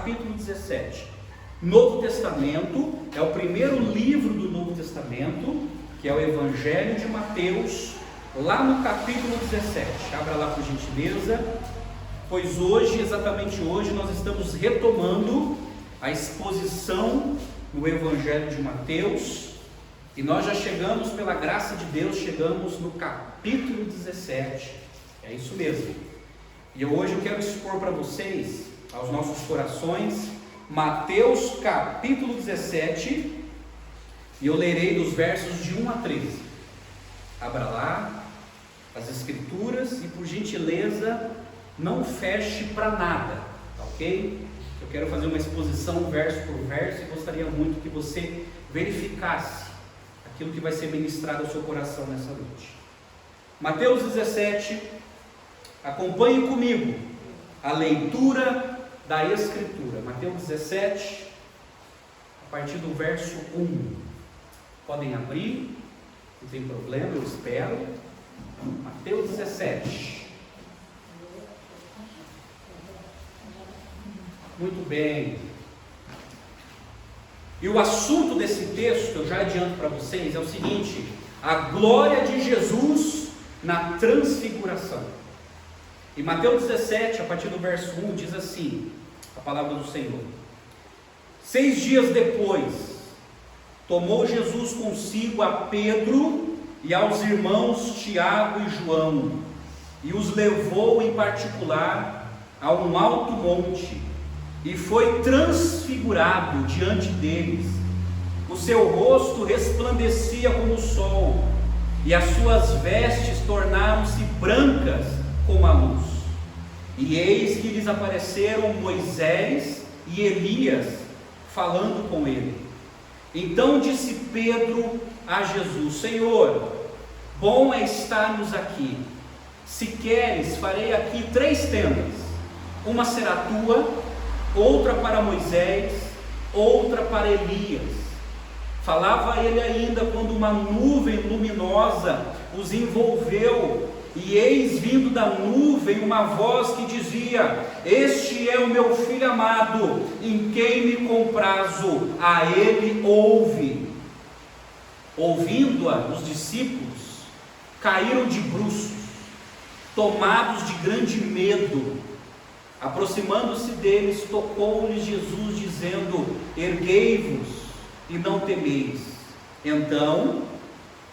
capítulo 17. Novo Testamento, é o primeiro livro do Novo Testamento, que é o Evangelho de Mateus, lá no capítulo 17. Abra lá por gentileza, pois hoje, exatamente hoje, nós estamos retomando a exposição no Evangelho de Mateus, e nós já chegamos, pela graça de Deus, chegamos no capítulo 17, é isso mesmo. E hoje eu quero expor para vocês, aos nossos corações, Mateus capítulo 17, e eu lerei dos versos de 1 a 13. Abra lá as escrituras e, por gentileza, não feche para nada, ok? Eu quero fazer uma exposição verso por verso e gostaria muito que você verificasse aquilo que vai ser ministrado ao seu coração nessa noite. Mateus 17, acompanhe comigo a leitura da Escritura. Mateus 17, a partir do verso 1. Podem abrir, não tem problema, eu espero. Mateus 17. Muito bem. E o assunto desse texto, eu já adianto para vocês, é o seguinte: a glória de Jesus na transfiguração. E Mateus 17, a partir do verso 1, diz assim, a palavra do Senhor: 6 dias depois, tomou Jesus consigo a Pedro e aos irmãos Tiago e João, e os levou em particular a um alto monte, e foi transfigurado diante deles. O seu rosto resplandecia como o sol, e as suas vestes tornaram-se brancas como a luz. E eis que lhes apareceram Moisés e Elias, falando com ele. Então disse Pedro a Jesus: Senhor, bom é estarmos aqui. Se queres, farei aqui 3 tendas. Uma será tua, outra para Moisés, outra para Elias. Falava ele ainda quando uma nuvem luminosa os envolveu, e eis vindo da nuvem uma voz que dizia: Este é o meu filho amado, em quem me comprazo, a ele ouve. Ouvindo-a, os discípulos caíram de bruços, tomados de grande medo. Aproximando-se deles, tocou-lhes Jesus, dizendo: Erguei-vos e não temeis. Então,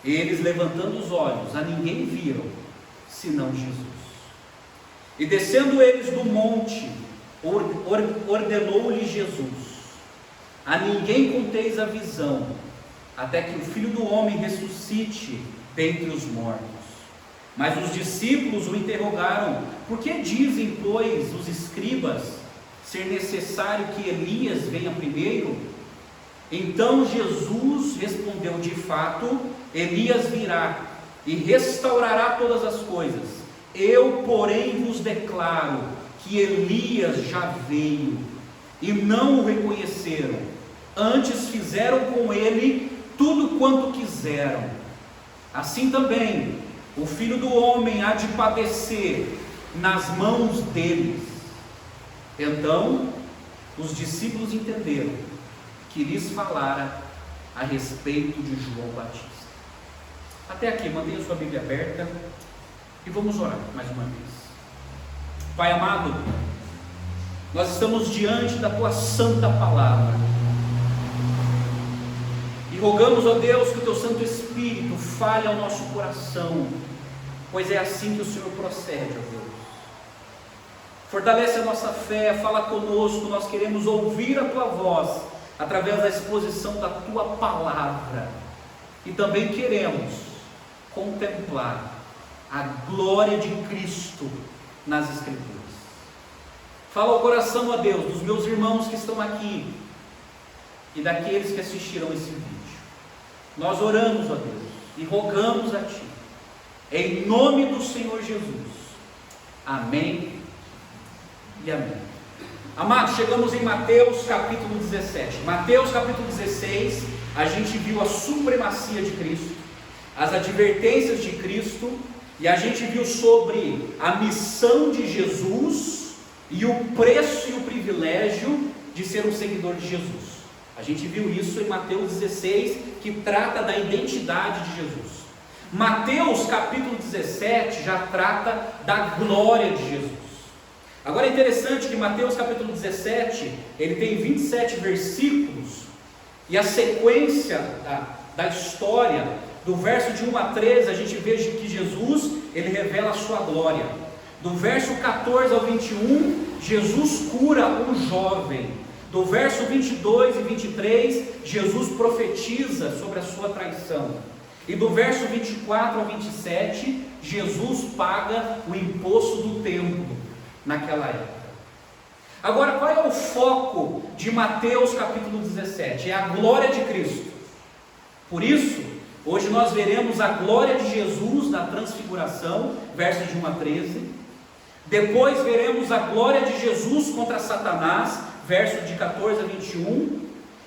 eles, levantando os olhos, a ninguém viram, senão Jesus. E descendo eles do monte, ordenou-lhes Jesus: a ninguém conteis a visão, até que o Filho do Homem ressuscite dentre os mortos. Mas os discípulos o interrogaram: por que dizem, pois, os escribas ser necessário que Elias venha primeiro? Então Jesus respondeu: de fato, Elias virá e restaurará todas as coisas. Eu, porém, vos declaro que Elias já veio e não o reconheceram, antes fizeram com ele tudo quanto quiseram. Assim também o Filho do Homem há de padecer nas mãos deles. Então os discípulos entenderam que lhes falara a respeito de João Batista. Até aqui, mantenha sua Bíblia aberta e vamos orar mais uma vez. Pai amado, nós estamos diante da Tua santa palavra e rogamos, ó Deus, que o Teu Santo Espírito fale ao nosso coração, pois é assim que o Senhor procede, ó Deus. Fortalece a nossa fé, fala conosco, nós queremos ouvir a Tua voz através da exposição da Tua palavra, e também queremos contemplar a glória de Cristo nas Escrituras. Fala ao coração, ó Deus, dos meus irmãos que estão aqui e daqueles que assistiram esse vídeo. Nós oramos, ó Deus, e rogamos a Ti, em nome do Senhor Jesus. Amém e amém. Amados, chegamos em Mateus capítulo 17. Mateus capítulo 16, a gente viu a supremacia de Cristo, as advertências de Cristo, e a gente viu sobre a missão de Jesus e o preço e o privilégio de ser um seguidor de Jesus. A gente viu isso em Mateus 16, que trata da identidade de Jesus. Mateus capítulo 17 já trata da glória de Jesus. Agora é interessante que Mateus capítulo 17, ele tem 27 versículos, e a sequência da história, do verso de 1 a 13, a gente vê que Jesus, ele revela a sua glória. Do verso 14 ao 21, Jesus cura um jovem. Do verso 22 e 23, Jesus profetiza sobre a sua traição. E do verso 24 ao 27, Jesus paga o imposto do templo naquela época. Agora, qual é o foco de Mateus capítulo 17? É a glória de Cristo. Por isso, hoje nós veremos a glória de Jesus na transfiguração, versos de 1 a 13. Depois veremos a glória de Jesus contra Satanás, versos de 14 a 21.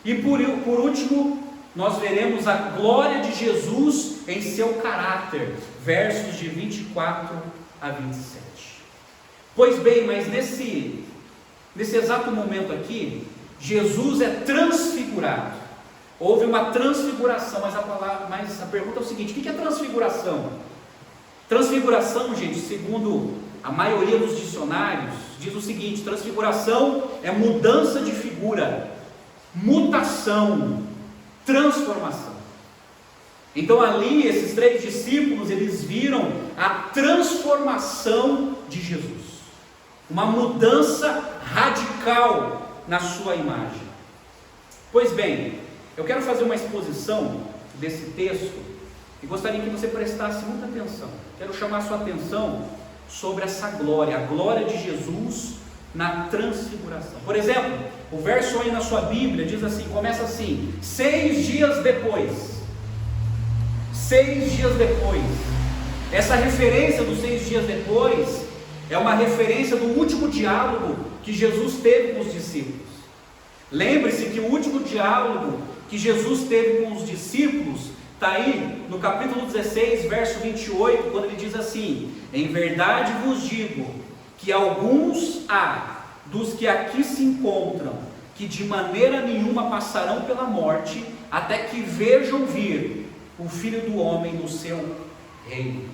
E por último, nós veremos a glória de Jesus em seu caráter, versos de 24 a 27. Pois bem, mas nesse exato momento aqui, Jesus é transfigurado. Houve uma transfiguração, mas a pergunta é o seguinte: o que é transfiguração? Transfiguração, gente, segundo a maioria dos dicionários, diz o seguinte: transfiguração é mudança de figura, mutação, transformação. Então ali, esses 3 discípulos, eles viram a transformação de Jesus, uma mudança radical na sua imagem. Pois bem, eu quero fazer uma exposição desse texto e gostaria que você prestasse muita atenção. Quero chamar a sua atenção sobre essa glória, a glória de Jesus na transfiguração. Por exemplo, o verso aí na sua Bíblia diz assim, começa assim: 6 dias depois. 6 dias depois. Essa referência dos 6 dias depois é uma referência do último diálogo que Jesus teve com os discípulos. Lembre-se que o último diálogo que Jesus teve com os discípulos está aí no capítulo 16, verso 28, quando ele diz assim: em verdade vos digo que alguns há dos que aqui se encontram, que de maneira nenhuma passarão pela morte, até que vejam vir o Filho do Homem no seu reino.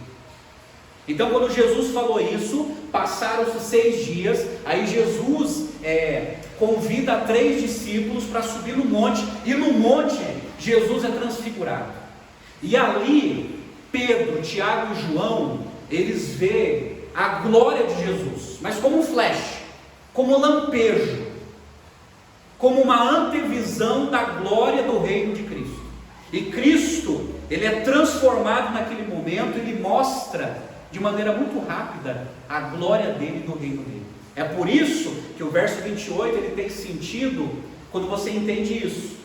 Então, quando Jesus falou isso, passaram-se 6 dias, aí Jesus convida 3 discípulos para subir no monte, e no monte Jesus é transfigurado. E ali, Pedro, Tiago e João, eles veem a glória de Jesus, mas como um flash, como um lampejo, como uma antevisão da glória do reino de Cristo. E Cristo, ele é transformado naquele momento, ele mostra de maneira muito rápida a glória dele e do reino dele. É por isso que o verso 28 ele tem sentido quando você entende isso.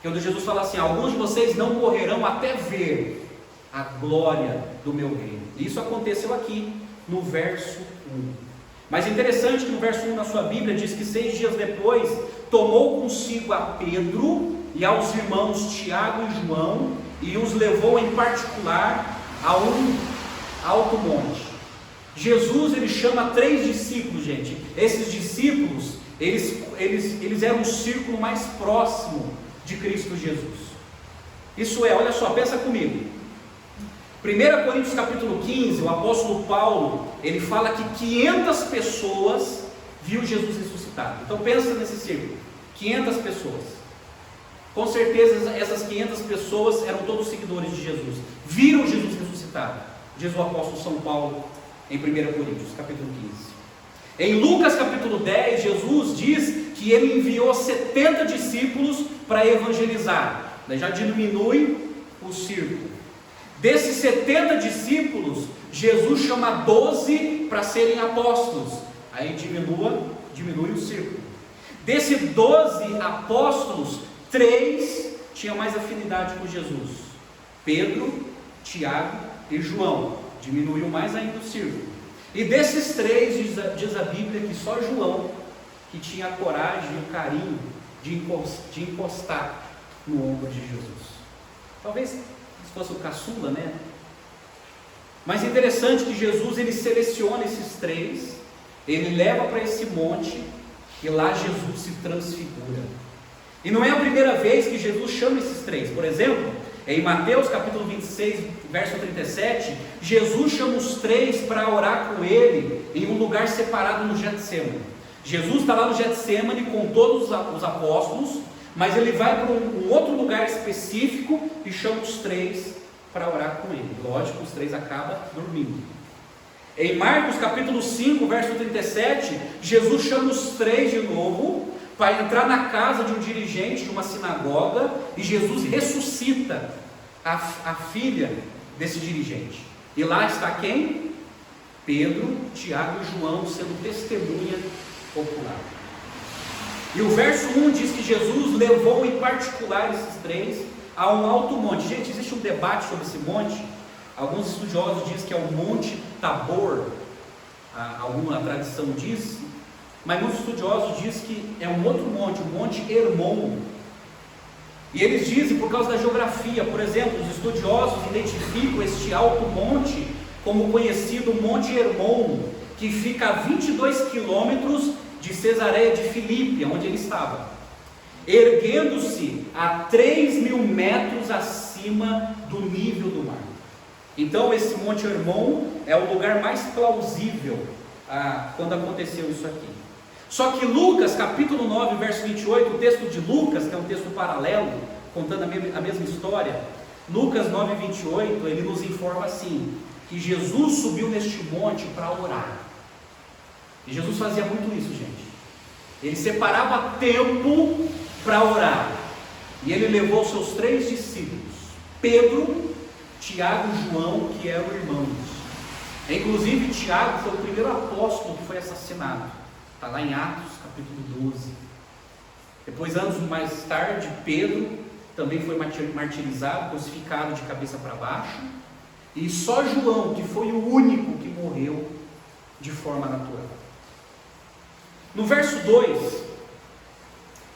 Quando Jesus fala assim: alguns de vocês não morrerão até ver a glória do meu reino. Isso aconteceu aqui no verso 1. Mas é interessante que no verso 1 na sua Bíblia diz que 6 dias depois tomou consigo a Pedro e aos irmãos Tiago e João e os levou em particular a um alto monte. Jesus ele chama 3 discípulos, gente. Esses discípulos eles eram um círculo mais próximo de Cristo Jesus. Isso é, olha só, pensa comigo. 1 Coríntios capítulo 15, o apóstolo Paulo, ele fala que 500 pessoas viu Jesus ressuscitado. Então pensa nesse círculo, 500 pessoas. Com certeza essas 500 pessoas eram todos seguidores de Jesus, viram Jesus ressuscitado, diz o apóstolo São Paulo em 1 Coríntios capítulo 15. Em Lucas capítulo 10, Jesus diz que ele enviou 70 discípulos para evangelizar. Daí já diminui o círculo. Desses 70 discípulos, Jesus chama 12 para serem apóstolos. Aí diminui o círculo. Desses 12 apóstolos, 3 tinham mais afinidade com Jesus: Pedro, Tiago e João. Diminuiu mais ainda o círculo. E desses 3, diz a Bíblia que só João que tinha a coragem e o carinho de encostar no ombro de Jesus. Talvez fosse o caçula, né? Mas é interessante que Jesus ele seleciona esses 3, ele leva para esse monte, E lá Jesus se transfigura. E não é a primeira vez que Jesus chama esses três. Por exemplo, em Mateus capítulo 26, verso 37, Jesus chama os três para orar com ele em um lugar separado no Getsemane. Jesus está lá no Getsemane com todos os apóstolos, mas ele vai para um outro lugar específico e chama os três para orar com ele. Lógico, os três acabam dormindo. Em Marcos capítulo 5, verso 37, Jesus chama os três de novo para entrar na casa de um dirigente de uma sinagoga, e Jesus ressuscita a filha desse dirigente. E lá está quem? Pedro, Tiago e João sendo testemunha ocular. E o verso 1 diz que Jesus levou em particular esses três a um alto monte. Gente, existe um debate sobre esse monte. Alguns estudiosos dizem que é o Monte Tabor, alguma tradição diz, mas muitos estudiosos dizem que é um outro monte, o Monte Hermon. E eles dizem por causa da geografia. Por exemplo, os estudiosos identificam este alto monte como conhecido Monte Hermon, que fica a 22 quilômetros de Cesareia de Filipe, onde ele estava, erguendo-se a 3.000 metros acima do nível do mar. Então esse Monte Hermon é o lugar mais plausível quando aconteceu isso aqui. Só que Lucas capítulo 9 verso 28, o texto de Lucas, que é um texto paralelo, contando a mesma história, Lucas 9, 28, ele nos informa assim, que Jesus subiu neste monte para orar. E Jesus fazia muito isso, gente. Ele separava tempo para orar. E ele levou seus três discípulos, Pedro, Tiago e João, que eram irmãos. Inclusive Tiago foi o primeiro apóstolo que foi assassinado. Está lá em Atos capítulo 12. Depois, anos mais tarde, Pedro também foi martirizado, crucificado de cabeça para baixo. E só João, que foi o único que morreu de forma natural. No verso 2,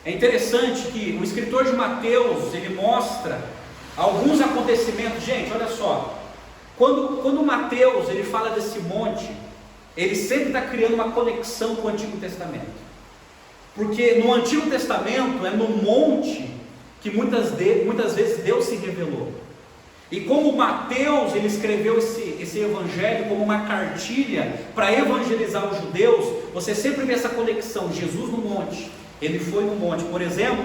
é interessante que o escritor de Mateus, ele mostra alguns acontecimentos. Gente, olha só, quando Mateus ele fala desse monte, ele sempre está criando uma conexão com o Antigo Testamento, porque no Antigo Testamento é no monte que muitas vezes Deus se revelou. E como Mateus ele escreveu esse evangelho como uma cartilha para evangelizar os judeus, você sempre vê essa conexão, Jesus no monte, ele foi no monte. Por exemplo,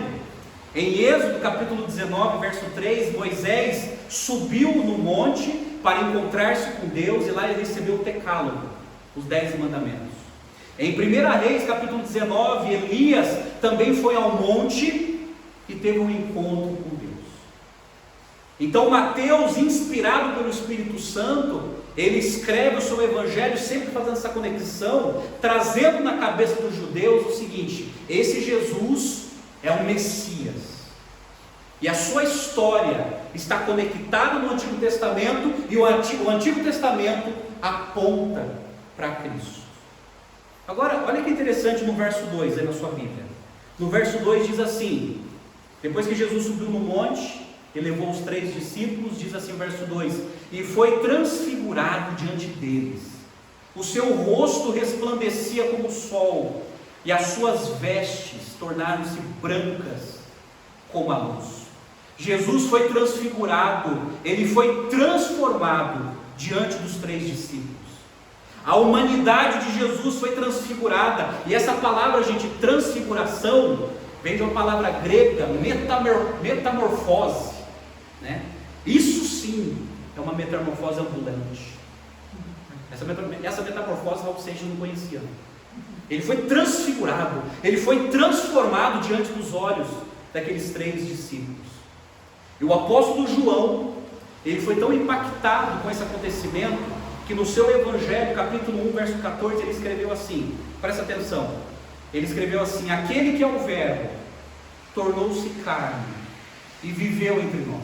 em Êxodo capítulo 19, verso 3, Moisés subiu no monte para encontrar-se com Deus, e lá ele recebeu o decálogo, os 10 mandamentos. Em 1 Reis capítulo 19, Elias também foi ao monte e teve um encontro com Deus. Então Mateus, inspirado pelo Espírito Santo, ele escreve o seu evangelho sempre fazendo essa conexão, trazendo na cabeça dos judeus o seguinte: esse Jesus é o Messias, e a sua história está conectada no Antigo Testamento, e o Antigo Testamento aponta para Cristo. Agora, olha que interessante no verso 2 aí na sua Bíblia. No verso 2 diz assim: depois que Jesus subiu no monte, ele levou os 3 discípulos, diz assim o verso 2: e foi transfigurado diante deles, o seu rosto resplandecia como o sol, e as suas vestes tornaram-se brancas como a luz. Jesus foi transfigurado, ele foi transformado diante dos 3 discípulos. A humanidade de Jesus foi transfigurada, e essa palavra, gente, transfiguração, vem de uma palavra grega, metamorfose, né? Isso sim é uma metamorfose ambulante. Essa metamorfose Raul Seixas não conhecia. Ele foi transfigurado, ele foi transformado diante dos olhos daqueles 3 discípulos. E o apóstolo João, ele foi tão impactado com esse acontecimento, que no seu evangelho, capítulo 1, verso 14, ele escreveu assim, presta atenção, ele escreveu assim: aquele que é o verbo tornou-se carne e viveu entre nós.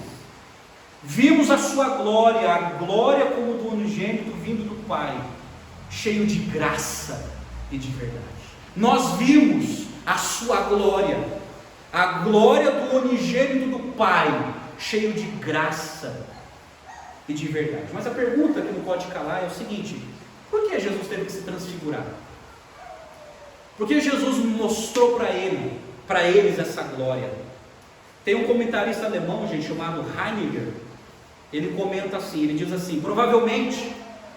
Vimos a sua glória, a glória como do unigênito vindo do Pai, cheio de graça e de verdade. Nós vimos a sua glória, a glória do unigênito do Pai, cheio de graça e de verdade. Mas a pergunta que não pode calar é o seguinte: por que Jesus teve que se transfigurar? Porque Jesus mostrou para eles essa glória. Tem um comentarista alemão, gente, chamado Heiniger. Ele comenta assim, ele diz assim: provavelmente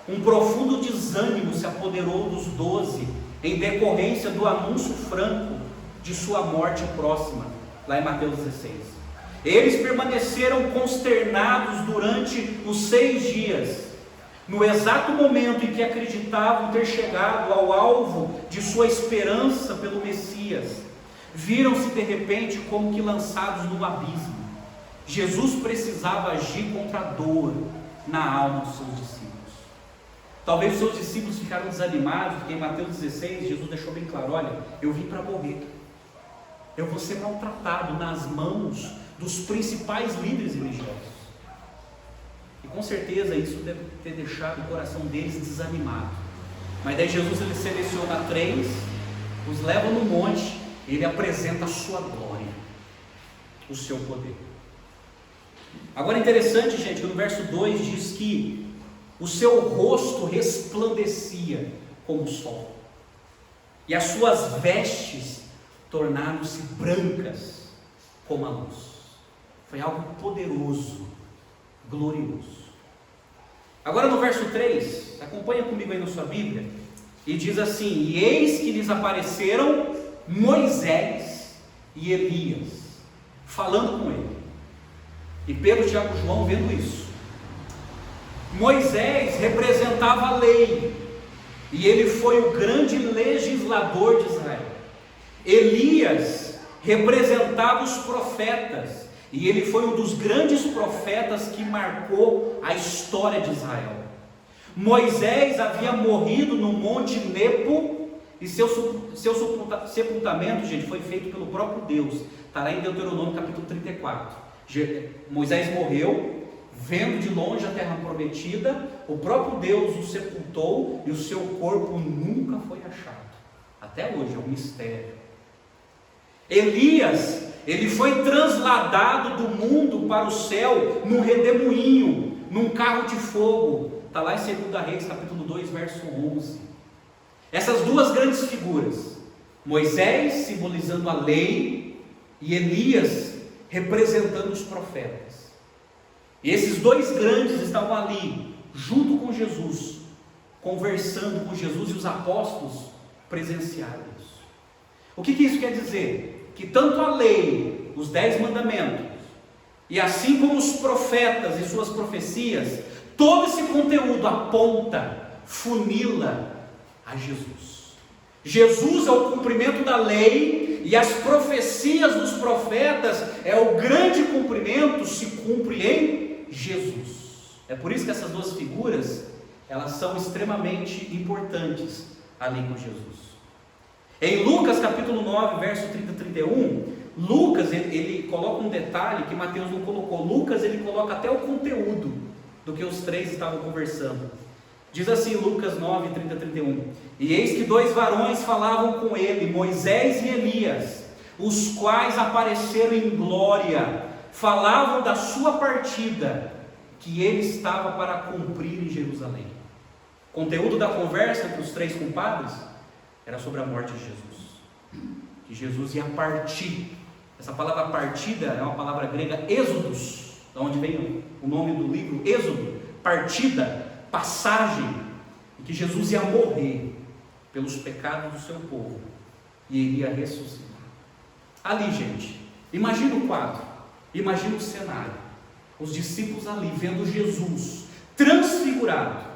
um profundo desânimo se apoderou dos 12 em decorrência do anúncio franco de sua morte próxima, lá em Mateus 16. Eles permaneceram consternados durante os 6 dias. No exato momento em que acreditavam ter chegado ao alvo de sua esperança pelo Messias, viram-se de repente como que lançados no abismo. Jesus precisava agir contra a dor na alma dos seus discípulos. Talvez os seus discípulos ficaram desanimados, porque em Mateus 16, Jesus deixou bem claro: olha, eu vim para morrer. Eu vou ser maltratado nas mãos dos principais líderes religiosos. E com certeza isso deve ter deixado o coração deles desanimado. Mas daí Jesus, ele seleciona 3, os leva no monte, e ele apresenta a sua glória, o seu poder. Agora é interessante, gente, que no verso 2 diz que o seu rosto resplandecia como o sol, e as suas vestes tornaram-se brancas como a luz. Foi algo poderoso, glorioso. Agora no verso 3, acompanha comigo aí na sua Bíblia, e diz assim: e eis que lhes apareceram Moisés e Elias, falando com ele. E Pedro, Tiago e João vendo isso. Moisés representava a lei, e ele foi o grande legislador de Israel. Elias representava os profetas, e ele foi um dos grandes profetas que marcou a história de Israel. Moisés havia morrido no Monte Nebo, e seu sepultamento, gente, foi feito pelo próprio Deus. Está lá em Deuteronômio capítulo 34. Moisés morreu, vendo de longe a terra prometida, o próprio Deus o sepultou, e o seu corpo nunca foi achado. Até hoje é um mistério. Elias, ele foi trasladado do mundo para o céu num redemoinho, num carro de fogo. Está lá em 2 Reis capítulo 2, verso 11. Essas duas grandes figuras, Moisés simbolizando a lei, e Elias representando os profetas. E esses dois grandes estavam ali, junto com Jesus, conversando com Jesus, e os apóstolos presenciaram isso. O que isso quer dizer? Que tanto a lei, os 10 mandamentos, e assim como os profetas e suas profecias, todo esse conteúdo aponta, funila a Jesus. Jesus é o cumprimento da lei, e as profecias dos profetas é o grande cumprimento, se cumpre em Jesus. É por isso que essas duas figuras, elas são extremamente importantes ali com Jesus. Em Lucas capítulo 9, verso 30 e 31, Lucas ele coloca um detalhe que Mateus não colocou. Lucas ele coloca até o conteúdo do que os 3 estavam conversando. Diz assim, Lucas 9, 30 e 31: e eis que 2 varões falavam com ele, Moisés e Elias, os quais apareceram em glória, falavam da sua partida, que ele estava para cumprir em Jerusalém. O conteúdo da conversa entre os 3 compadres era sobre a morte de Jesus, que Jesus ia partir. Essa palavra partida é uma palavra grega êxodos, de onde vem o nome do livro, Êxodo, partida, passagem, e que Jesus ia morrer pelos pecados do seu povo, e ele ia ressuscitar. Ali, gente, imagina o quadro, imagina o cenário, os discípulos ali vendo Jesus transfigurado,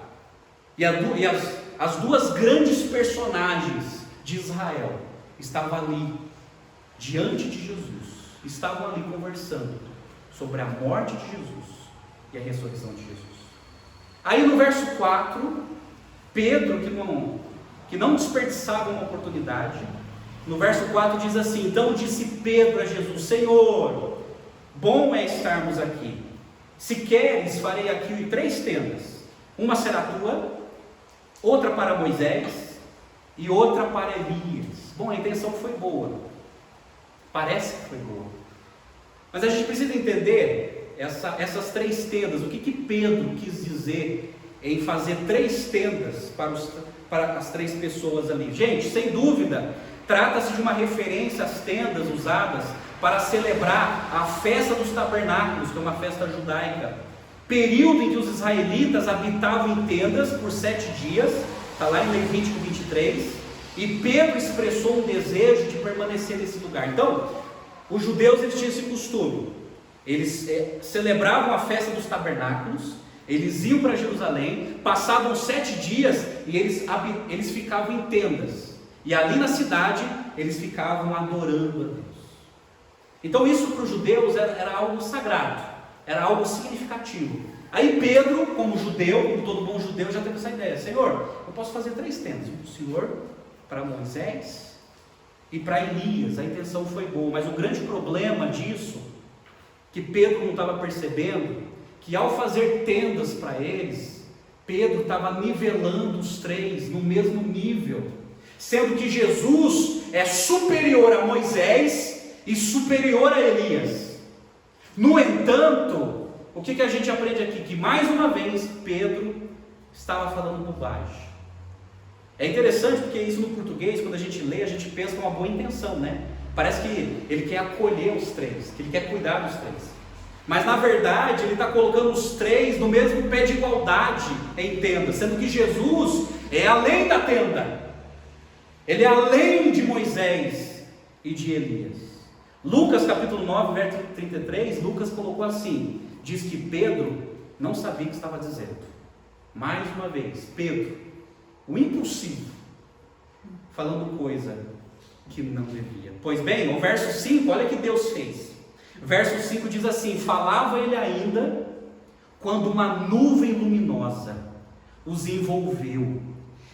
e as 2 grandes personagens de Israel estavam ali diante de Jesus, estavam ali conversando sobre a morte de Jesus e a ressurreição de Jesus. Aí no verso 4, Pedro, que não desperdiçava uma oportunidade, no verso 4 diz assim: então disse Pedro a Jesus: Senhor, bom é estarmos aqui. Se queres, farei aqui 3 tendas, uma será tua, outra para Moisés e outra para Elias. Bom, a intenção foi boa, parece que foi boa, mas a gente precisa entender essas 3 tendas. O que Pedro quis dizer em fazer 3 tendas para as 3 pessoas ali? Gente, sem dúvida, Trata-se de uma referência às tendas usadas para celebrar a festa dos tabernáculos, que é uma festa judaica, período em que os israelitas habitavam em tendas por 7 dias, está lá em Levítico 23, e Pedro expressou um desejo de permanecer nesse lugar. Então, os judeus eles tinham esse costume, eles celebravam a festa dos tabernáculos, eles iam para Jerusalém, passavam 7 dias e eles ficavam em tendas, e ali na cidade eles ficavam adorando a Deus. Então isso para os judeus era algo sagrado, era algo significativo. Aí Pedro, como judeu, como todo bom judeu, já teve essa ideia: Senhor, eu posso fazer 3 tendas, para o Senhor, para Moisés e para Elias. A intenção foi boa, mas o grande problema disso, que Pedro não estava percebendo, que ao fazer tendas para eles, Pedro estava nivelando os 3 no mesmo nível, sendo que Jesus é superior a Moisés e superior a Elias. No entanto, o que a gente aprende aqui? Que mais uma vez Pedro estava falando bobagem. É interessante porque isso no português, quando a gente lê, a gente pensa com uma boa intenção, né? Parece que ele quer acolher os 3, que ele quer cuidar dos 3. Mas na verdade ele está colocando os 3 no mesmo pé de igualdade em tenda, sendo que Jesus é além da tenda, ele é além de Moisés e de Elias. Lucas capítulo 9, verso 33, Lucas colocou assim, diz que Pedro não sabia o que estava dizendo. Mais uma vez, Pedro, o impossível, falando coisa que não devia. Pois bem, no verso 5, olha o que Deus fez. Verso 5 diz assim: falava ele ainda, quando uma nuvem luminosa os envolveu,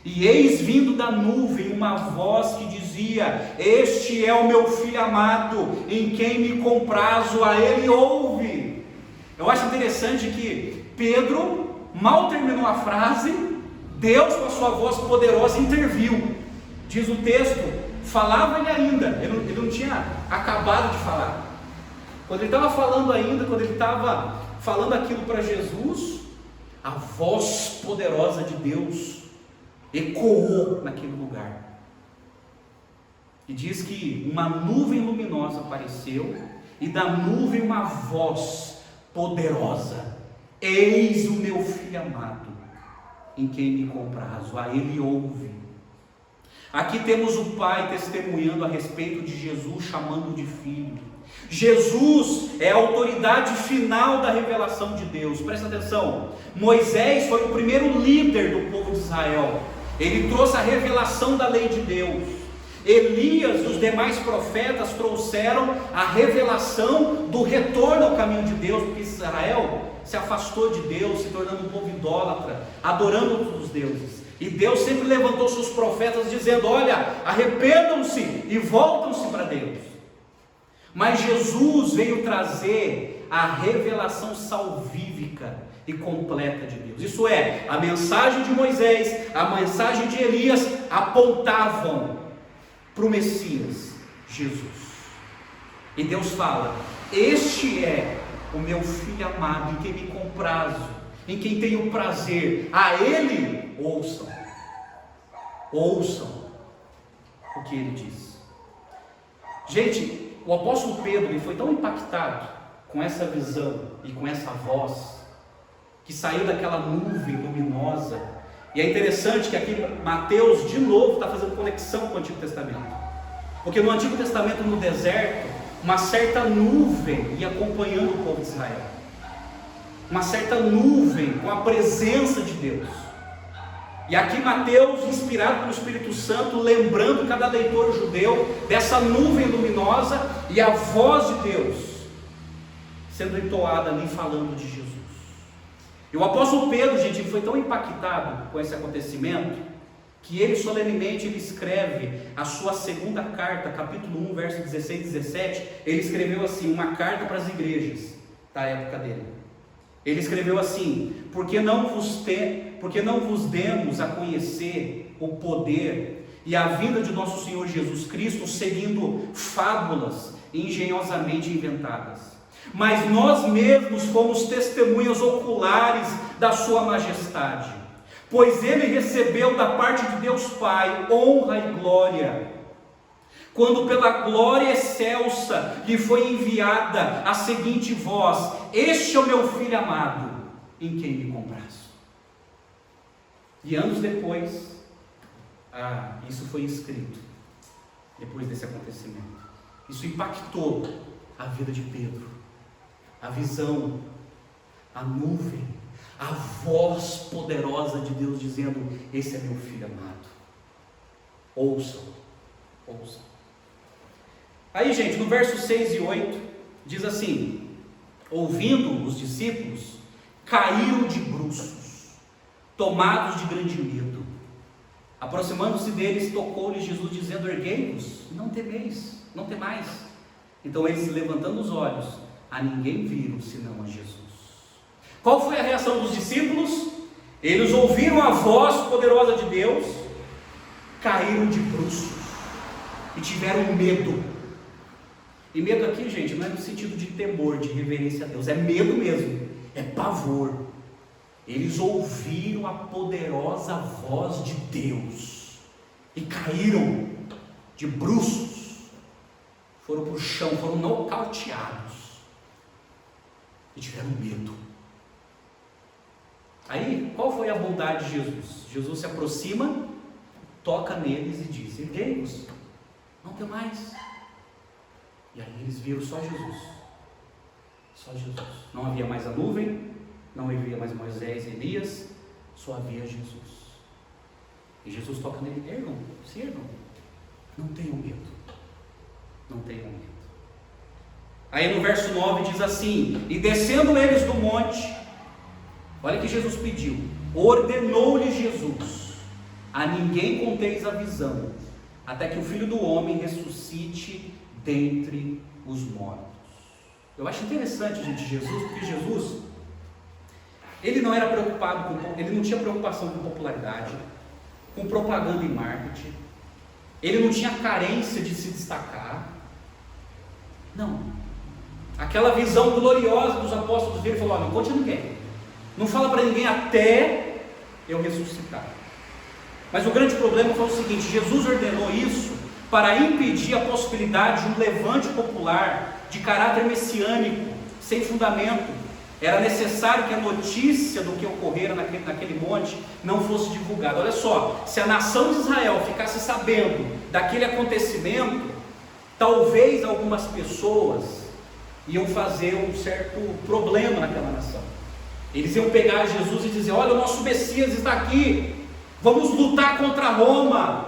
e eis vindo da nuvem uma voz que dizia: este é o meu filho amado, em quem me comprazo, a ele ouve. Eu acho interessante que Pedro mal terminou a frase, Deus com a sua voz poderosa interviu. Diz o texto, falava ele ainda, ele não tinha acabado de falar. Quando ele estava falando ainda, quando ele estava falando aquilo para Jesus, a voz poderosa de Deus ecoou naquele lugar. E diz que uma nuvem luminosa apareceu, e da nuvem uma voz poderosa: eis o meu filho amado, em quem me comprazo, a ele ouve. Aqui temos o Pai testemunhando a respeito de Jesus, chamando de filho. Jesus é a autoridade final da revelação de Deus. Presta atenção, Moisés foi o primeiro líder do povo de Israel, ele trouxe a revelação da lei de Deus. Elias e os demais profetas trouxeram a revelação do retorno ao caminho de Deus, porque Israel se afastou de Deus, se tornando um povo idólatra, adorando outros deuses. E Deus sempre levantou seus profetas dizendo: olha, arrependam-se e voltam-se para Deus. Mas Jesus veio trazer a revelação salvífica e completa de Deus. Isso é, a mensagem de Moisés, a mensagem de Elias apontavam para o Messias, Jesus. E Deus fala: este é o meu filho amado, em quem me comprazo, em quem tenho prazer, a ele ouçam. Ouçam o que ele diz. Gente, o apóstolo Pedro ele foi tão impactado com essa visão e com essa voz, que saiu daquela nuvem luminosa. E é interessante que aqui Mateus de novo está fazendo conexão com o Antigo Testamento, porque no Antigo Testamento, no deserto, uma certa nuvem ia acompanhando o povo de Israel, uma certa nuvem com a presença de Deus. E aqui Mateus, inspirado pelo Espírito Santo, lembrando cada leitor judeu dessa nuvem luminosa e a voz de Deus sendo entoada ali, falando de Jesus. E o apóstolo Pedro, gente, ele foi tão impactado com esse acontecimento, que ele solenemente ele escreve a sua segunda carta, capítulo 1, verso 16 e 17, ele escreveu assim, uma carta para as igrejas da época dele. Ele escreveu assim: porque não vos demos a conhecer o poder e a vinda de nosso Senhor Jesus Cristo, seguindo fábulas engenhosamente inventadas, mas nós mesmos fomos testemunhas oculares da sua majestade, pois ele recebeu da parte de Deus Pai honra e glória, quando pela glória excelsa lhe foi enviada a seguinte voz: este é o meu filho amado, em quem me comprazo. E anos depois, isso foi escrito, depois desse acontecimento. Isso impactou a vida de Pedro, a visão, a nuvem, a voz poderosa de Deus dizendo: esse é meu filho amado. Ouçam, ouçam. Aí, gente, no verso 6 e 8, diz assim: ouvindo os discípulos, caíram de bruços, tomados de grande medo. Aproximando-se deles, tocou-lhes Jesus, dizendo: erguei-vos, não temeis, não temais. Então eles, levantando os olhos, a ninguém viram, senão a Jesus. Qual foi a reação dos discípulos? Eles ouviram a voz poderosa de Deus, caíram de bruços e tiveram medo. E medo aqui, gente, não é no sentido de temor, de reverência a Deus, é medo mesmo, é pavor. Eles ouviram a poderosa voz de Deus e caíram de bruços, foram para o chão, foram nocauteados e tiveram medo. Aí, qual foi a bondade de Jesus? Jesus se aproxima, toca neles e diz: erguei-vos, não temais. E aí eles viram só Jesus, só Jesus. Não havia mais a nuvem, não havia mais Moisés e Elias, só havia Jesus. E Jesus toca nele: ergam, se ergam, não tenham medo, não tenham medo. Aí no verso 9 diz assim: e descendo eles do monte, olha que Jesus pediu, ordenou-lhe Jesus: a ninguém conteis a visão, até que o Filho do Homem ressuscite dentre os mortos. Eu acho interessante, gente, Jesus, porque Jesus, ele não era preocupado ele não tinha preocupação com popularidade, com propaganda e marketing, ele não tinha carência de se destacar, não. Aquela visão gloriosa dos apóstolos dele, falou: não conte a ninguém, não fala para ninguém até eu ressuscitar. Mas o grande problema foi o seguinte: Jesus ordenou isso para impedir a possibilidade de um levante popular de caráter messiânico, sem fundamento. Era necessário que a notícia do que ocorrera naquele monte não fosse divulgada. Olha só, se a nação de Israel ficasse sabendo daquele acontecimento, talvez algumas pessoas iam fazer um certo problema naquela nação. Eles iam pegar Jesus e dizer: olha, o nosso Messias está aqui, vamos lutar contra Roma.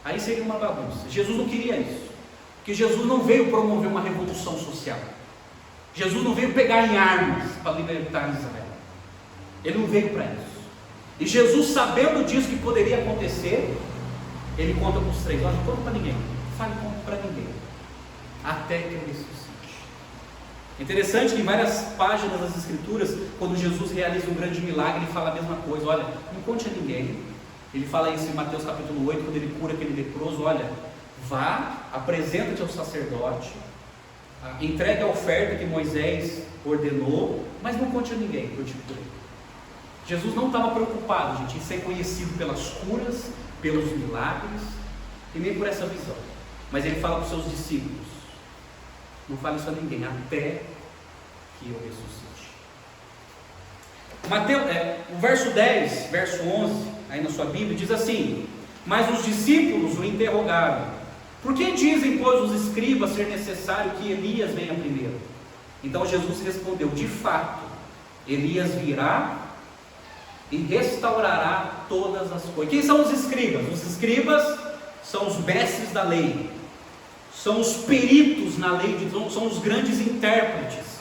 Aí seria uma bagunça. Jesus não queria isso, porque Jesus não veio promover uma revolução social. Jesus não veio pegar em armas para libertar Israel. Ele não veio para isso. E Jesus, sabendo disso que poderia acontecer, ele conta para os três: olha, não conta para ninguém, fale para ninguém, até que ele ressuscite. Interessante que em várias páginas das Escrituras, quando Jesus realiza um grande milagre, ele fala a mesma coisa: olha, não conte a ninguém. Ele fala isso em Mateus capítulo 8, quando ele cura aquele leproso: olha, vá, apresenta-te ao sacerdote, entregue a oferta que Moisés ordenou, mas não conte a ninguém que eu te curei. Jesus não estava preocupado, gente, em ser conhecido pelas curas, pelos milagres, e nem por essa visão. Mas ele fala para os seus discípulos: não fale isso a ninguém, até que eu ressuscite. O verso 10, verso 11, aí na sua Bíblia, diz assim: mas os discípulos o interrogaram: por que dizem, pois, os escribas ser necessário que Elias venha primeiro? Então Jesus respondeu: de fato, Elias virá e restaurará todas as coisas. Quem são os escribas? Os escribas são os mestres da lei, são os peritos na lei de Deus, são os grandes intérpretes.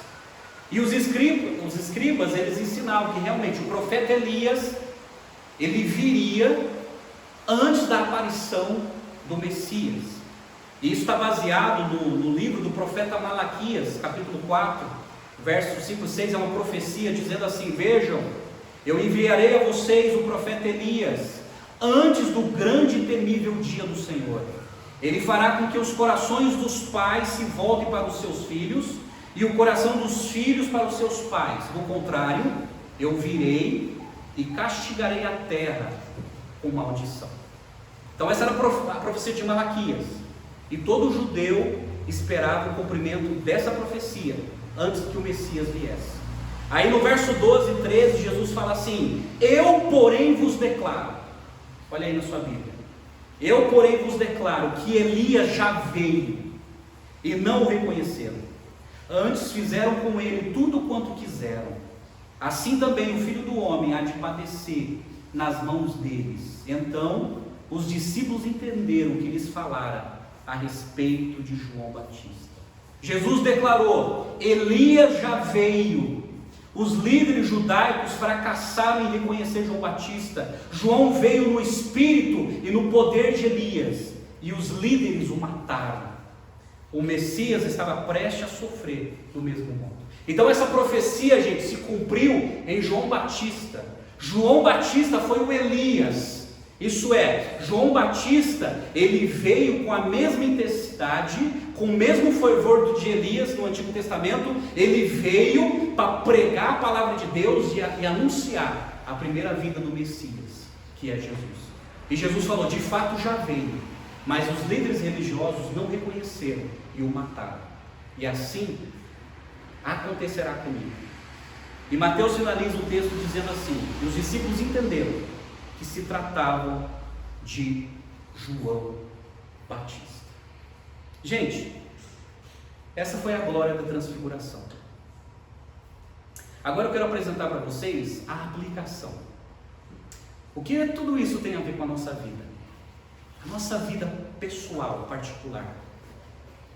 E os escribas, eles ensinavam que realmente o profeta Elias, ele viria antes da aparição do Messias. E isso está baseado no livro do profeta Malaquias, capítulo 4, versos 5 e 6, é uma profecia dizendo assim: vejam, eu enviarei a vocês o profeta Elias, antes do grande e temível dia do Senhor. Ele fará com que os corações dos pais se voltem para os seus filhos, e o coração dos filhos para os seus pais. Do contrário, eu virei e castigarei a terra com maldição. Então essa era a profecia de Malaquias. E todo judeu esperava o cumprimento dessa profecia antes que o Messias viesse. Aí no verso 12 e 13, Jesus fala assim: eu porém vos declaro, olha aí na sua Bíblia, eu porém vos declaro que Elias já veio e não o reconheceram. Antes fizeram com ele tudo quanto quiseram. Assim também o Filho do Homem há de padecer nas mãos deles. Então os discípulos entenderam o que lhes falara a respeito de João Batista. Jesus declarou: Elias já veio. Os líderes judaicos fracassaram em reconhecer João Batista. João veio no espírito e no poder de Elias, e os líderes o mataram. O Messias estava prestes a sofrer do mesmo modo. Então essa profecia, gente, se cumpriu em João Batista. João Batista foi o Elias. Isso é, João Batista, ele veio com a mesma intensidade, com o mesmo fervor de Elias no Antigo Testamento. Ele veio para pregar a palavra de Deus e anunciar a primeira vinda do Messias, que é Jesus. E Jesus falou: de fato já veio, mas os líderes religiosos não reconheceram e o mataram. E assim acontecerá comigo. E Mateus finaliza o texto dizendo assim: e os discípulos entenderam que se tratava de João Batista. Gente, essa foi a glória da transfiguração. Agora eu quero apresentar para vocês a aplicação. O que tudo isso tem a ver com a nossa vida? A nossa vida pessoal, particular.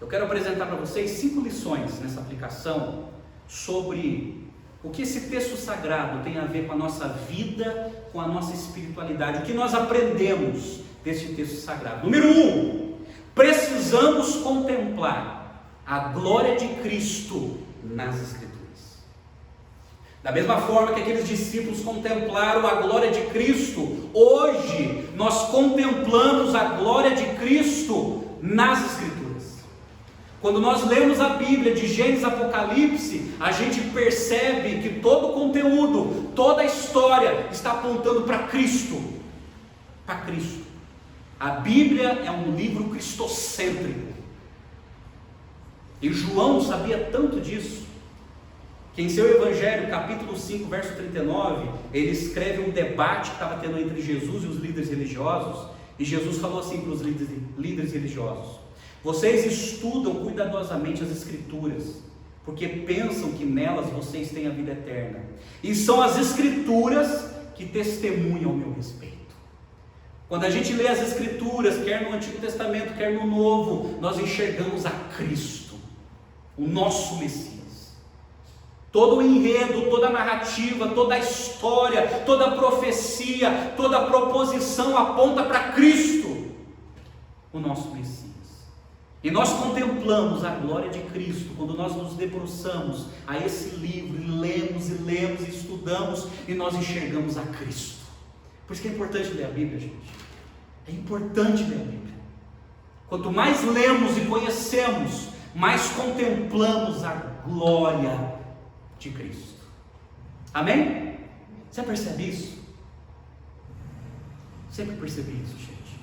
Eu quero apresentar para vocês 5 lições nessa aplicação sobre o que esse texto sagrado tem a ver com a nossa vida, com a nossa espiritualidade. O que nós aprendemos desse texto sagrado. Número 1, precisamos contemplar a glória de Cristo nas Escrituras. Da mesma forma que aqueles discípulos contemplaram a glória de Cristo, hoje nós contemplamos a glória de Cristo nas Escrituras. Quando nós lemos a Bíblia de Gênesis a Apocalipse, a gente percebe que todo o conteúdo, toda a história está apontando para Cristo. Para Cristo. A Bíblia é um livro cristocêntrico. E João sabia tanto disso, que em seu Evangelho, capítulo 5, verso 39, ele escreve um debate que estava tendo entre Jesus e os líderes religiosos. E Jesus falou assim para os líderes religiosos: vocês estudam cuidadosamente as Escrituras, porque pensam que nelas vocês têm a vida eterna. E são as Escrituras que testemunham ao meu respeito. Quando a gente lê as Escrituras, quer no Antigo Testamento, quer no Novo, nós enxergamos a Cristo, o nosso Messias. Todo o enredo, toda a narrativa, toda a história, toda a profecia, toda a proposição aponta para Cristo, o nosso Messias. E nós contemplamos a glória de Cristo quando nós nos debruçamos a esse livro, e lemos e estudamos, e nós enxergamos a Cristo. Por isso que é importante ler a Bíblia, gente. É importante ler a Bíblia. Quanto mais lemos e conhecemos, mais contemplamos a glória de Cristo. Amém? Você percebe isso? Sempre percebi isso, gente.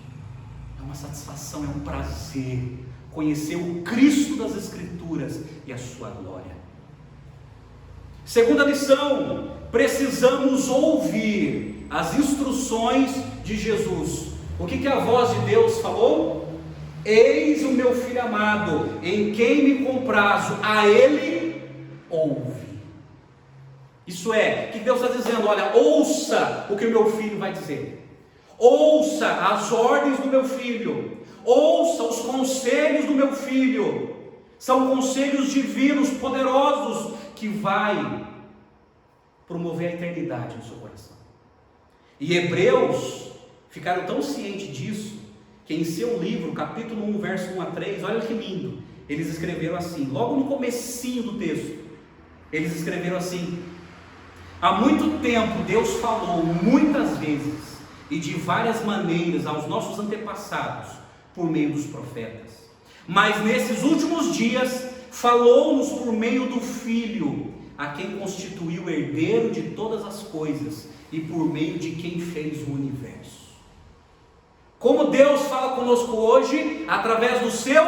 É uma satisfação, é um prazer conhecer o Cristo das Escrituras e a sua glória. Segunda lição: precisamos ouvir as instruções de Jesus. O que a voz de Deus falou? Eis o meu filho amado, em quem me comprazo, a ele ouve. Isso é, que Deus está dizendo: olha, ouça o que o meu filho vai dizer, ouça as ordens do meu filho, ouça os conselhos do meu filho. São conselhos divinos, poderosos, que vai promover a eternidade no seu coração. E Hebreus ficaram tão cientes disso, que em seu livro, capítulo 1, verso 1 a 3, olha que lindo, eles escreveram assim, logo no comecinho do texto, eles escreveram assim: há muito tempo Deus falou muitas vezes e de várias maneiras aos nossos antepassados por meio dos profetas, mas nesses últimos dias falou-nos por meio do Filho, a quem constituiu herdeiro de todas as coisas e por meio de quem fez o universo. Como Deus fala conosco hoje? Através do seu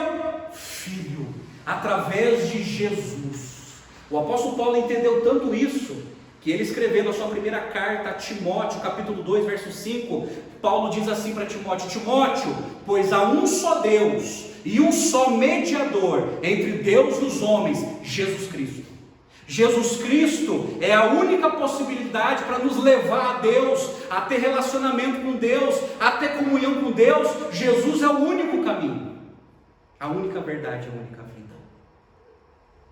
Filho, através de Jesus. O apóstolo Paulo entendeu tanto isso, que ele escrevendo a sua primeira carta a Timóteo, capítulo 2, verso 5, Paulo diz assim para Timóteo: Timóteo, pois há um só Deus e um só mediador entre Deus e os homens, Jesus Cristo. Jesus Cristo é a única possibilidade para nos levar a Deus, a ter relacionamento com Deus, a ter comunhão com Deus. Jesus é o único caminho, a única verdade, a única vida.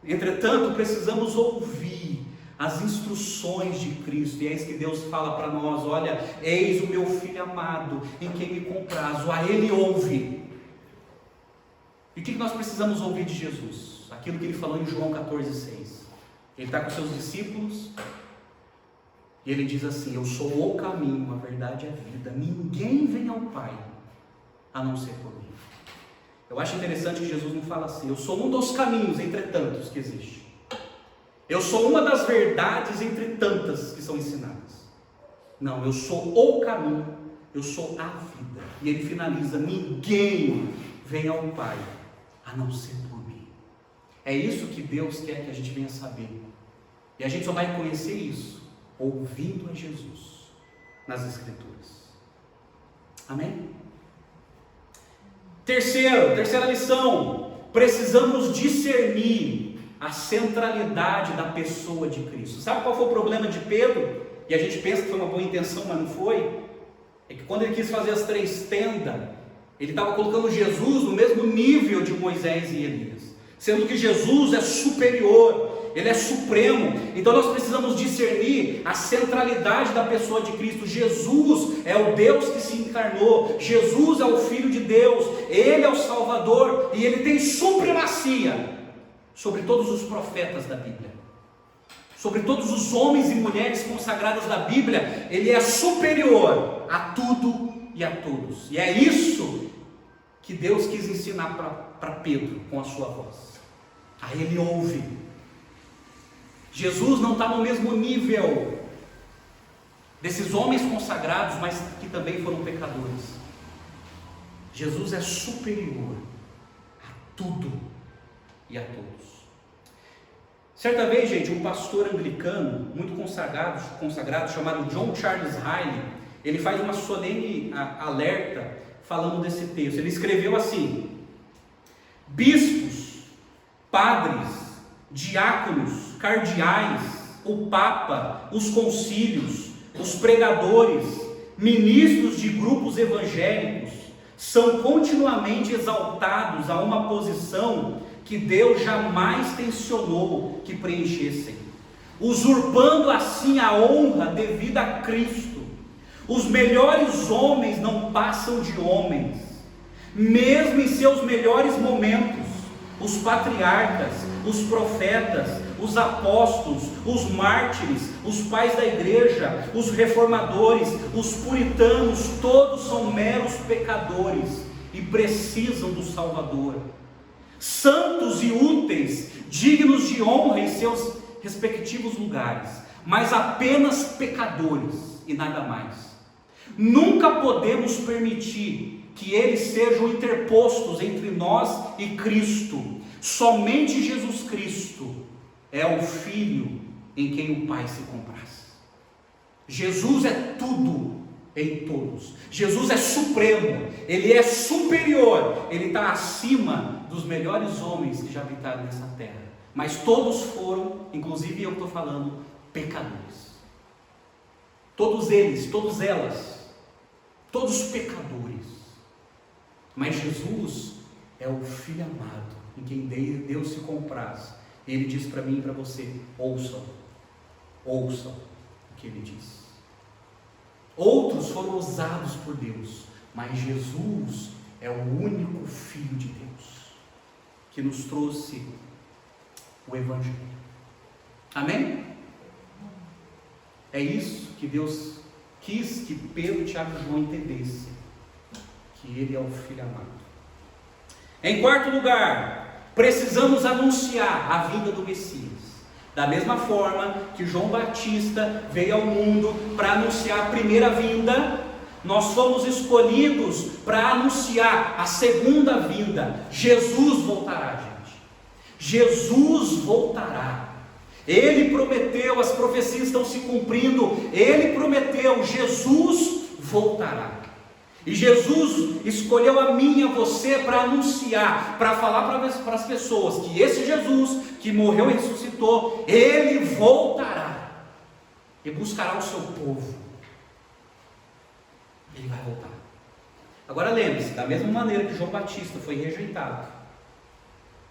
Entretanto, precisamos ouvir as instruções de Cristo, e é isso que Deus fala para nós: olha, eis o meu Filho amado, em quem me comprazo, a Ele ouve. E o que nós precisamos ouvir de Jesus? Aquilo que Ele falou em João 14,6. Ele está com seus discípulos, e Ele diz assim: eu sou o caminho, a verdade e a vida, ninguém vem ao Pai, a não ser por mim. Eu acho interessante que Jesus não fala assim: eu sou um dos caminhos entre tantos que existe. Eu sou uma das verdades entre tantas que são ensinadas. Não, eu sou o caminho, eu sou a vida. E ele finaliza: ninguém vem ao Pai, a não ser por mim. É isso que Deus quer que a gente venha saber. E a gente só vai conhecer isso ouvindo a Jesus nas Escrituras. Amém? Terceira lição: precisamos discernir a centralidade da pessoa de Cristo. Sabe qual foi o problema de Pedro? E a gente pensa que foi uma boa intenção, mas não foi. É que quando ele quis fazer as 3 tendas, ele estava colocando Jesus no mesmo nível de Moisés e Elias, sendo que Jesus é superior, Ele é supremo. Então nós precisamos discernir a centralidade da pessoa de Cristo. Jesus é o Deus que se encarnou, Jesus é o Filho de Deus, Ele é o Salvador, e Ele tem supremacia sobre todos os profetas da Bíblia, sobre todos os homens e mulheres consagrados da Bíblia. Ele é superior a tudo e a todos, e é isso que Deus quis ensinar para Pedro com a sua voz. Aí ele ouve. Jesus não está no mesmo nível desses homens consagrados, mas que também foram pecadores. Jesus é superior a tudo e a todos. Certa vez, gente, um pastor anglicano muito consagrado chamado John Charles Riley, ele faz uma solene alerta falando desse texto. Ele escreveu assim: bispos, padres, diáconos, cardeais, o Papa, os concílios, os pregadores, ministros de grupos evangélicos são continuamente exaltados a uma posição que Deus jamais tensionou que preenchessem, usurpando assim a honra devida a Cristo. Os melhores homens não passam de homens, mesmo em seus melhores momentos. Os patriarcas, os profetas, os apóstolos, os mártires, os pais da igreja, os reformadores, os puritanos, todos são meros pecadores e precisam do Salvador. Santos e úteis, dignos de honra em seus respectivos lugares, mas apenas pecadores e nada mais. Nunca podemos permitir que eles sejam interpostos entre nós e Cristo. Somente Jesus Cristo é o Filho em quem o Pai se compraz. Jesus é tudo em todos. Jesus é supremo, Ele é superior, Ele está acima dos melhores homens que já habitaram nessa terra. Mas todos foram, inclusive eu estou falando, pecadores. Todos eles, todas elas, todos pecadores. Mas Jesus é o Filho amado, em quem Deus se compraz. Ele diz para mim e para você: ouçam o que Ele diz. Outros foram usados por Deus, mas Jesus é o único Filho de Deus que nos trouxe o Evangelho. Amém? É isso que Deus quis que Pedro, Tiago e João entendessem, que Ele é o Filho amado. Em quarto lugar, precisamos anunciar a vinda do Messias. Da mesma forma que João Batista veio ao mundo para anunciar a primeira vinda, Nós fomos escolhidos para anunciar a segunda vinda. Jesus voltará, gente. Jesus voltará. Ele prometeu, as profecias estão se cumprindo. Ele prometeu, Jesus voltará. E Jesus escolheu a mim e a você para anunciar, para falar para as pessoas que esse Jesus que morreu e ressuscitou, Ele voltará e buscará o seu povo. Ele vai voltar. Agora lembre-se, da mesma maneira que João Batista foi rejeitado,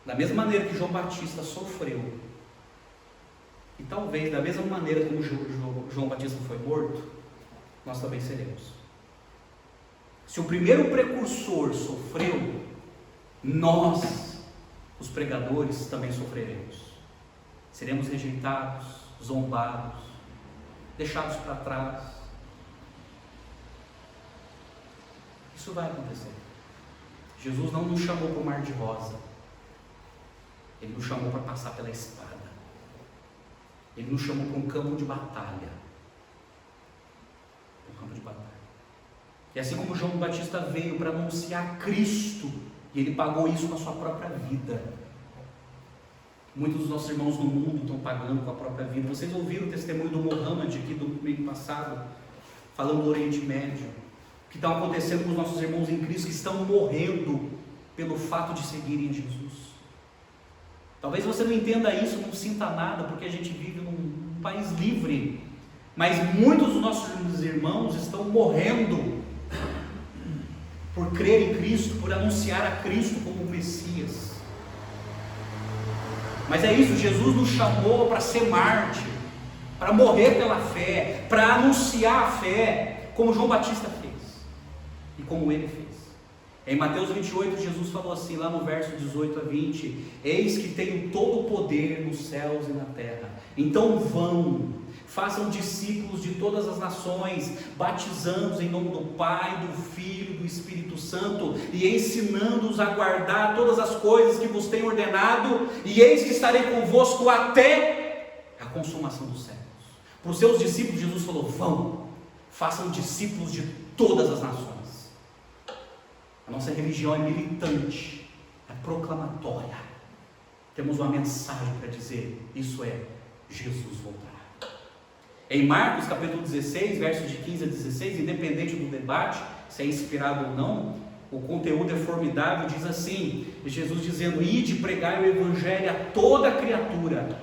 da mesma maneira que João Batista sofreu, e talvez da mesma maneira como João Batista foi morto, nós também seremos. Se o primeiro precursor sofreu, nós, os pregadores, também sofreremos. Seremos rejeitados, zombados, deixados para trás. Isso vai acontecer. Jesus não nos chamou para o mar de rosa. Ele nos chamou para passar pela espada. Ele nos chamou para um campo de batalha. Um campo de batalha. E assim como João Batista veio para anunciar Cristo, e ele pagou isso com a sua própria vida. Muitos dos nossos irmãos no mundo estão pagando com a própria vida. Vocês ouviram o testemunho do Mohammed aqui do domingo passado, falando do Oriente Médio, o que está acontecendo com os nossos irmãos em Cristo que estão morrendo pelo fato de seguirem Jesus. Talvez você não entenda isso, não sinta nada, porque a gente vive num país livre, mas muitos dos nossos irmãos estão morrendo por crer em Cristo, por anunciar a Cristo como Messias. Mas é isso, Jesus nos chamou para ser mártir, para morrer pela fé, para anunciar a fé, como João Batista fez, e como ele fez. Em Mateus 28, Jesus falou assim, lá no verso 18 a 20, eis que tenho todo o poder nos céus e na terra, então vão, façam discípulos de todas as nações, batizando-os em nome do Pai, do Filho e do Espírito Santo, e ensinando-os a guardar todas as coisas que vos tenho ordenado, e eis que estarei convosco até a consumação dos séculos. Para os seus discípulos, Jesus falou, vão, façam discípulos de todas as nações. A nossa religião é militante, é proclamatória. Temos uma mensagem para dizer, isso é, Jesus voltará. Em Marcos capítulo 16, versos de 15 a 16, independente do debate, se é inspirado ou não, o conteúdo é formidável, diz assim, Jesus dizendo, ide pregai o evangelho a toda criatura.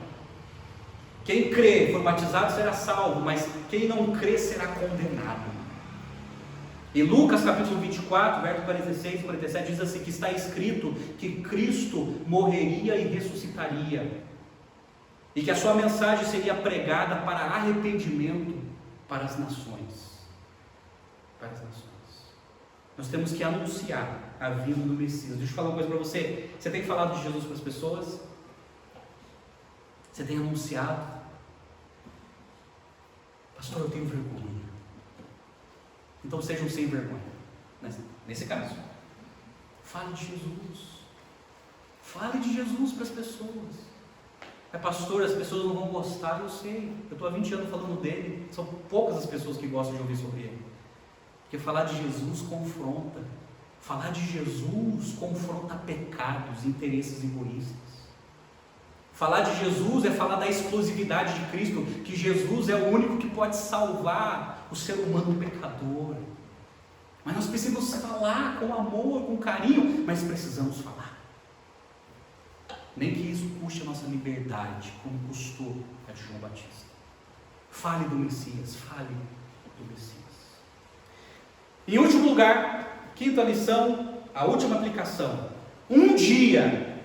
Quem crê, for batizado será salvo, mas quem não crê será condenado. Em Lucas capítulo 24, verso 46 e 47, diz assim, que está escrito que Cristo morreria e ressuscitaria, e que a sua mensagem seria pregada para arrependimento para as nações. Para as nações. Nós temos que anunciar a vinda do Messias. Deixa eu falar uma coisa para você. Você tem falado de Jesus para as pessoas? Você tem anunciado? Pastor, eu tenho vergonha. Então sejam sem vergonha. Nesse caso, fale de Jesus. Fale de Jesus para as pessoas. Pastor, as pessoas não vão gostar, eu sei. Eu estou há 20 anos falando dele. São poucas as pessoas que gostam de ouvir sobre ele. Porque falar de Jesus confronta. Falar de Jesus confronta pecados, interesses egoístas. Falar de Jesus é falar da exclusividade de Cristo, que Jesus é o único que pode salvar o ser humano pecador. Mas nós precisamos falar com amor, com carinho, mas precisamos falar. Nem que isso custe a nossa liberdade, como custou a de João Batista. Fale do Messias, fale do Messias. Em último lugar, quinta lição, a última aplicação. Um dia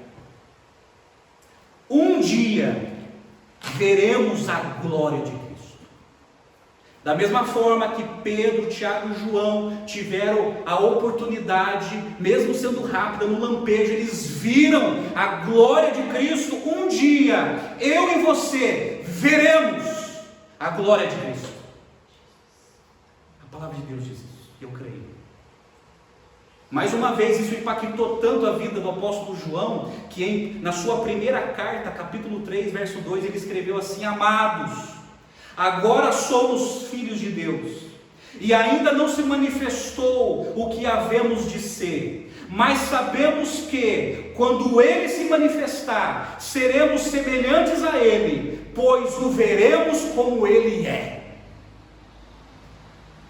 veremos a glória de Cristo. Da mesma forma que Pedro, Tiago e João tiveram a oportunidade, mesmo sendo rápida, no lampejo, eles viram a glória de Cristo. Um dia, eu e você veremos a glória de Cristo. A palavra de Deus diz isso, eu creio. Mais uma vez, isso impactou tanto a vida do apóstolo João, que na sua primeira carta, capítulo 3, verso 2, ele escreveu assim: amados, agora somos filhos de Deus, e ainda não se manifestou o que havemos de ser, mas sabemos que, quando Ele se manifestar, seremos semelhantes a Ele, pois o veremos como Ele é.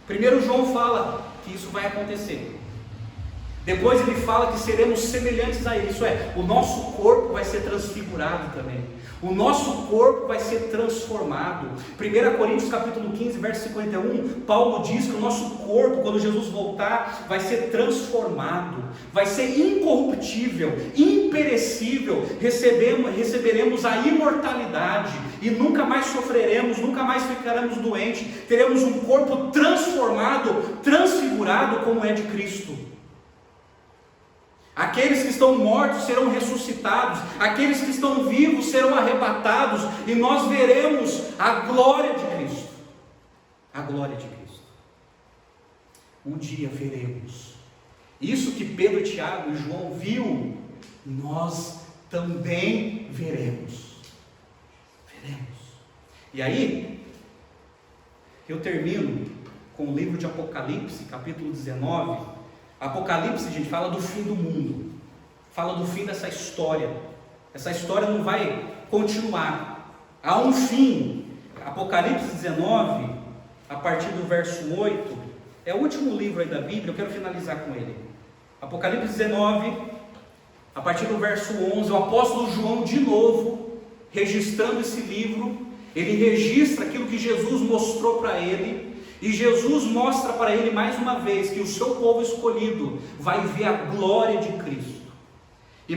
1 João fala que isso vai acontecer. Depois ele fala que seremos semelhantes a Ele, isso é, o nosso corpo vai ser transfigurado também. O nosso corpo vai ser transformado. 1 Coríntios capítulo 15, verso 51, Paulo diz que o nosso corpo, quando Jesus voltar, vai ser transformado, vai ser incorruptível, imperecível, receberemos a imortalidade, e nunca mais sofreremos, nunca mais ficaremos doentes, teremos um corpo transformado, transfigurado como é de Cristo. Aqueles que estão mortos serão ressuscitados, aqueles que estão vivos serão arrebatados, e nós veremos a glória de Cristo. A glória de Cristo. Um dia veremos. Isso que Pedro, Tiago e João viu, nós também veremos. Veremos. E aí, eu termino com o livro de Apocalipse, capítulo 19. Apocalipse, gente, fala do fim do mundo, fala do fim dessa história. Essa história não vai continuar, há um fim. Apocalipse 19, a partir do verso 8, é o último livro aí da Bíblia, eu quero finalizar com ele. Apocalipse 19, a partir do verso 11, o apóstolo João, de novo, registrando esse livro, ele registra aquilo que Jesus mostrou para ele. E Jesus mostra para ele mais uma vez que o seu povo escolhido vai ver a glória de Cristo. E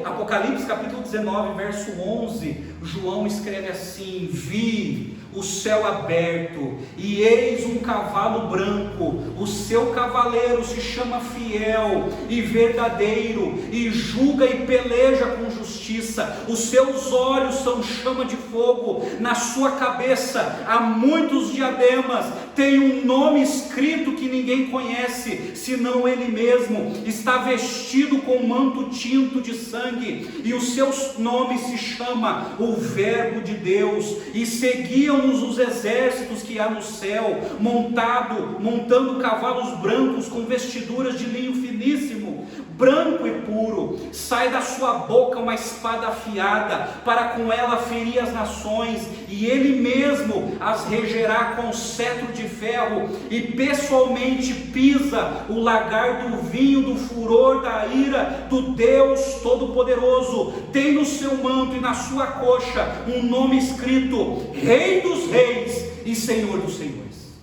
Apocalipse capítulo 19, verso 11, João escreve assim: vi o céu aberto, e eis um cavalo branco, o seu cavaleiro se chama Fiel e Verdadeiro, e julga e peleja com justiça, os seus olhos são chama de fogo, na sua cabeça há muitos diademas, tem um nome escrito que ninguém conhece, senão ele mesmo, está vestido com um manto tinto de sangue, e o seu nome se chama o Verbo de Deus, e seguiam-nos os exércitos que há no céu, montando cavalos brancos com vestiduras de linho finíssimo, branco e puro. Sai da sua boca uma espada afiada, para com ela ferir as nações, e ele mesmo as regerá com cetro de ferro, e pessoalmente pisa o lagar do vinho do furor da ira do Deus Todo-Poderoso. Tem no seu manto e na sua coxa um nome escrito: Rei dos Reis e Senhor dos Senhores.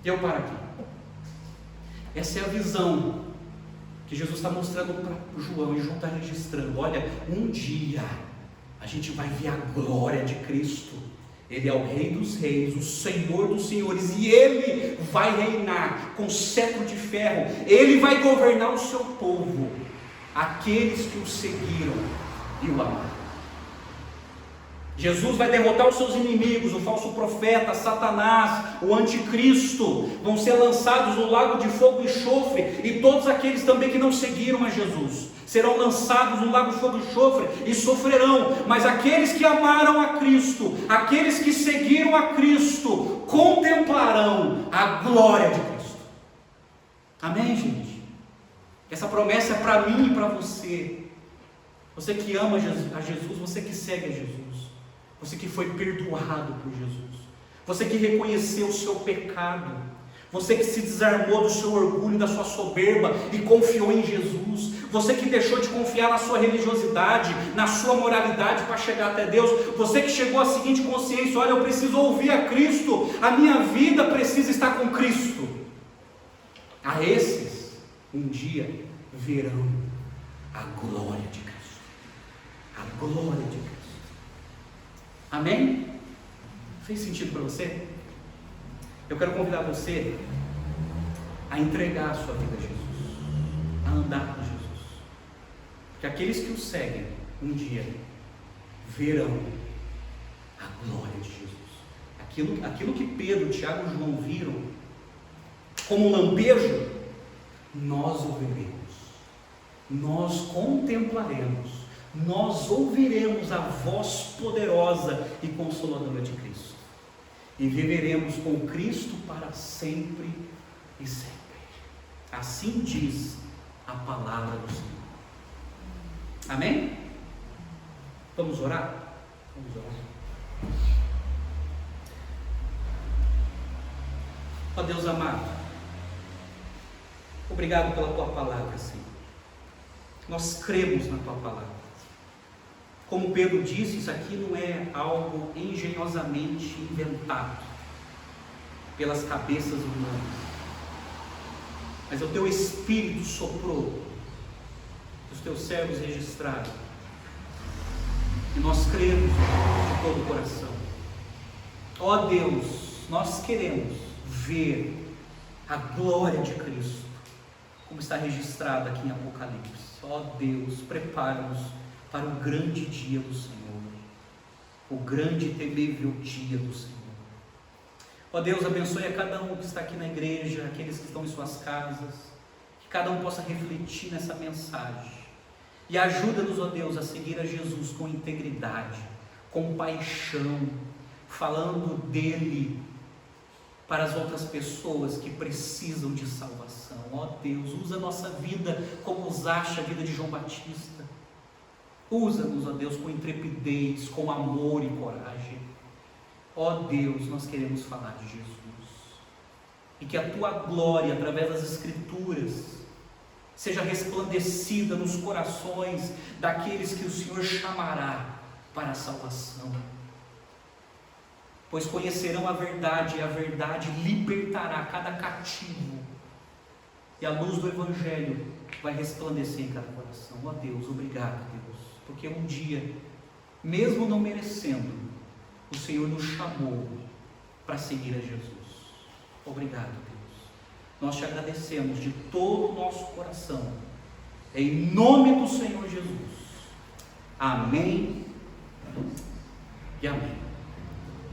Eu paro aqui. Essa é a visão que Jesus está mostrando para João, e João está registrando. Olha, um dia a gente vai ver a glória de Cristo. Ele é o Rei dos Reis, o Senhor dos Senhores, e Ele vai reinar com cetro de ferro. Ele vai governar o seu povo, aqueles que o seguiram e o amaram. Jesus vai derrotar os seus inimigos, o falso profeta, Satanás, o anticristo, vão ser lançados no lago de fogo e enxofre, e todos aqueles também que não seguiram a Jesus serão lançados no lago de fogo e enxofre e sofrerão. Mas aqueles que amaram a Cristo, aqueles que seguiram a Cristo, contemplarão a glória de Cristo. Amém, gente? Essa promessa é para mim e para você. Você que ama a Jesus, você que segue a Jesus, você que foi perdoado por Jesus, você que reconheceu o seu pecado, você que se desarmou do seu orgulho, da sua soberba e confiou em Jesus, você que deixou de confiar na sua religiosidade, na sua moralidade para chegar até Deus, você que chegou à seguinte consciência: olha, eu preciso ouvir a Cristo, a minha vida precisa estar com Cristo. A esses, um dia verão a glória de Cristo, a glória de Cristo. Amém? Fez sentido para você? Eu quero convidar você a entregar a sua vida a Jesus, a andar com Jesus, porque aqueles que o seguem, um dia verão a glória de Jesus. Aquilo que Pedro, Tiago e João viram como um lampejo, nós o veremos, nós contemplaremos, nós ouviremos a voz poderosa e consoladora de Cristo. e viveremos com Cristo para sempre e sempre. Assim diz a palavra do Senhor. Amém? Vamos orar? Vamos orar. Ó Deus amado, obrigado pela Tua palavra, Senhor. Nós cremos na Tua palavra. Como Pedro disse, isso aqui não é algo engenhosamente inventado pelas cabeças humanas, mas é o Teu Espírito soprou, os Teus servos registraram, e nós cremos de todo o coração. Ó Deus, nós queremos ver a glória de Cristo, como está registrado aqui em Apocalipse. Ó Deus, prepara-nos para o grande dia do Senhor, o grande e temível dia do Senhor. Ó Deus, abençoe a cada um que está aqui na igreja, aqueles que estão em suas casas, que cada um possa refletir nessa mensagem, e ajuda-nos, ó Deus, a seguir a Jesus com integridade, com paixão, falando dele para as outras pessoas que precisam de salvação. Ó Deus, usa a nossa vida como usaste a vida de João Batista. Usa-nos, ó Deus, com intrepidez, com amor e coragem. Ó Deus, nós queremos falar de Jesus. E que a Tua glória, através das Escrituras, seja resplandecida nos corações daqueles que o Senhor chamará para a salvação. Pois conhecerão a verdade, e a verdade libertará cada cativo, e a luz do Evangelho vai resplandecer em cada coração. Ó Deus, obrigado, Deus, porque um dia, mesmo não merecendo, o Senhor nos chamou para seguir a Jesus. Obrigado, Deus. Nós te agradecemos de todo o nosso coração, em nome do Senhor Jesus. Amém e amém.